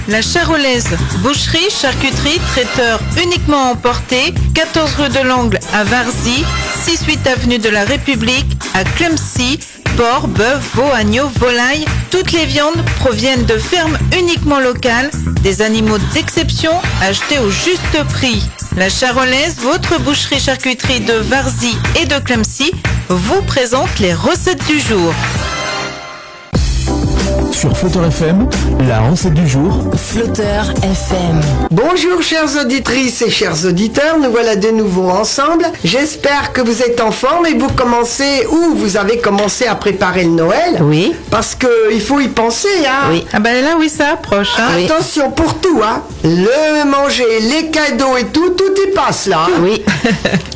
La Charolaise, boucherie, charcuterie, traiteur uniquement emporté, 14 rue de l'Angle à Varzy, 6-8 avenue de la République à Clemcy, porc, bœuf, veau, agneau, volaille. Toutes les viandes proviennent de fermes uniquement locales, des animaux d'exception achetés au juste prix. La Charolaise, votre boucherie charcuterie de Varzy et de Clemcy, vous présente les recettes du jour. Sur Flotteur FM, la recette du jour. Flotteur FM. Bonjour chères auditrices et chers auditeurs, nous voilà de nouveau ensemble. J'espère que vous êtes en forme et vous commencez ou vous avez commencé à préparer le Noël. Oui. Parce que il faut y penser, hein. Oui. Ah ben là oui, ça approche. Hein. Attention pour tout, hein. Le manger, les cadeaux et tout y passe là. Hein. Oui.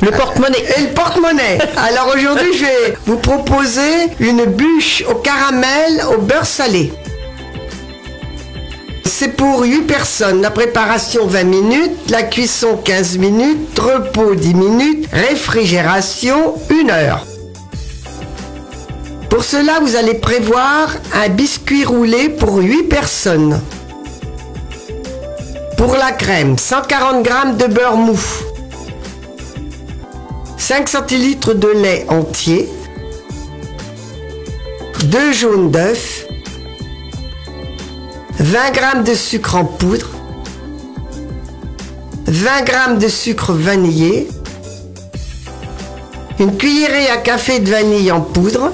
Le porte-monnaie. Et le porte-monnaie. Alors aujourd'hui, je vais vous proposer une bûche au caramel au beurre salé. C'est pour 8 personnes. La préparation 20 minutes, la cuisson 15 minutes, repos 10 minutes, réfrigération 1 heure. Pour cela, vous allez prévoir un biscuit roulé pour 8 personnes. Pour la crème, 140 g de beurre mou, 5 centilitres de lait entier, 2 jaunes d'œufs, 20 g de sucre en poudre, 20 g de sucre vanillé, une cuillerée à café de vanille en poudre.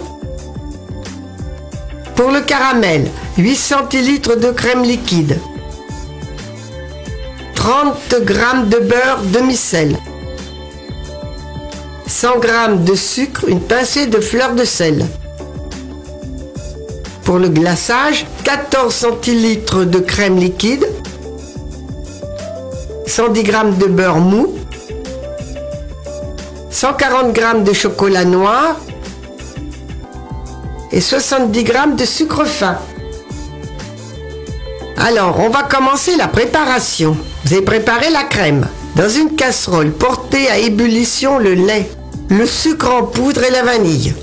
Pour le caramel, 8 centilitres de crème liquide, 30 g de beurre demi-sel, 100 g de sucre, une pincée de fleur de sel. Pour le glaçage, 14 centilitres de crème liquide, 110 g de beurre mou, 140 g de chocolat noir et 70 g de sucre fin. Alors, on va commencer la préparation. Vous avez préparé la crème. Dans une casserole, portez à ébullition le lait, le sucre en poudre et la vanille.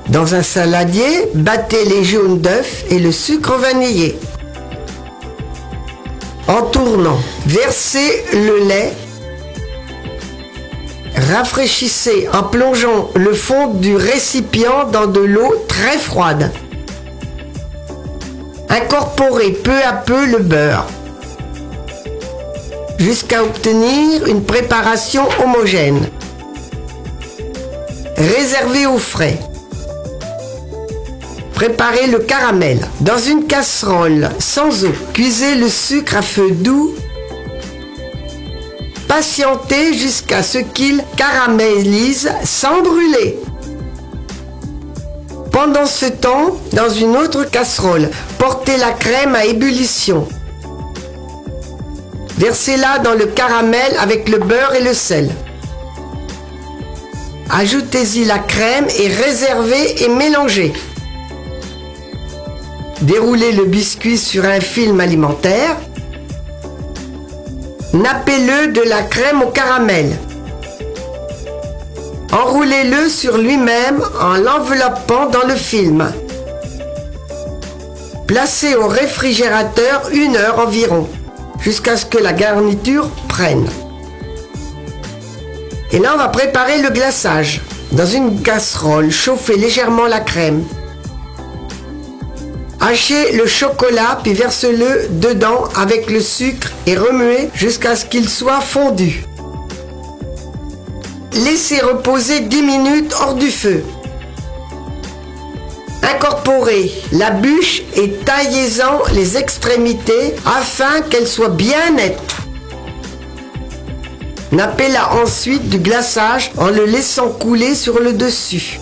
Dans un saladier, battez les jaunes d'œufs et le sucre vanillé. En tournant, versez le lait. Rafraîchissez en plongeant le fond du récipient dans de l'eau très froide. Incorporez peu à peu le beurre jusqu'à obtenir une préparation homogène. Réservez au frais. Préparez le caramel. Dans une casserole sans eau, cuisez le sucre à feu doux. Patientez jusqu'à ce qu'il caramélise sans brûler. Pendant ce temps, dans une autre casserole, portez la crème à ébullition. Versez-la dans le caramel avec le beurre et le sel. Ajoutez-y la crème et réservez et mélangez. Déroulez le biscuit sur un film alimentaire. Nappez-le de la crème au caramel. Enroulez-le sur lui-même en l'enveloppant dans le film. Placez au réfrigérateur 1 heure environ, jusqu'à ce que la garniture prenne. Et là, on va préparer le glaçage. Dans une casserole, chauffez légèrement la crème. Hachez le chocolat puis verse-le dedans avec le sucre et remuez jusqu'à ce qu'il soit fondu. Laissez reposer 10 minutes hors du feu. Incorporez la bûche et taillez-en les extrémités afin qu'elles soient bien nettes. Nappez-la ensuite du glaçage en le laissant couler sur le dessus.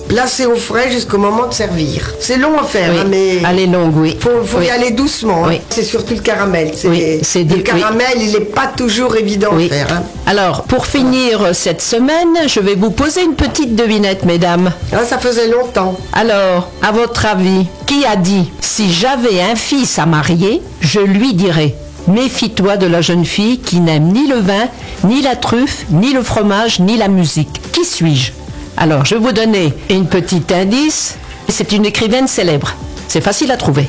Placez au frais jusqu'au moment de servir. C'est long à faire, oui. Hein, mais elle est longue, oui. Faut oui. y aller doucement. Oui. Hein. C'est surtout le caramel. Le caramel, il n'est pas toujours évident à faire. Hein. Alors, pour finir cette semaine, je vais vous poser une petite devinette, mesdames. Ah, ça faisait longtemps. Alors, à votre avis, qui a dit « Si j'avais un fils à marier, je lui dirais » Méfie-toi de la jeune fille qui n'aime ni le vin, ni la truffe, ni le fromage, ni la musique. Qui suis-je? Alors, je vais vous donner une petite indice. C'est une écrivaine célèbre. C'est facile à trouver.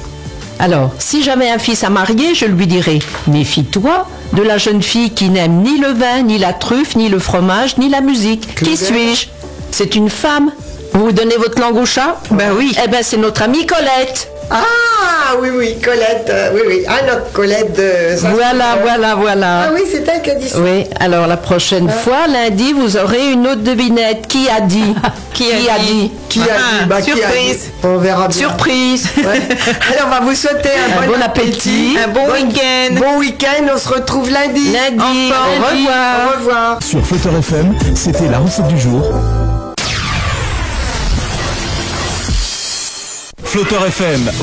Alors, si j'avais un fils à marier, je lui dirais « Méfie-toi de la jeune fille qui n'aime ni le vin, ni la truffe, ni le fromage, ni la musique. Qui suis-je? C'est une femme. Vous donnez votre langue au chat? Ben oui. Eh ben, c'est notre amie Colette. Ah, oui, Colette, oui. Ah, notre Colette de... Voilà. Ah oui, c'est elle qui a dit ça. Oui, alors la prochaine fois, lundi, vous aurez une autre devinette. Qui a dit? Qui a dit? Qui a dit? Bah, surprise. Qui a dit? On verra bien. Surprise. Ouais. Alors, on va vous souhaiter un bon appétit. Un bon week-end. Bon week-end, on se retrouve lundi. Lundi, Enfin, au revoir. Au revoir. Sur Flutter FM, c'était la recette du jour. Flutter FM.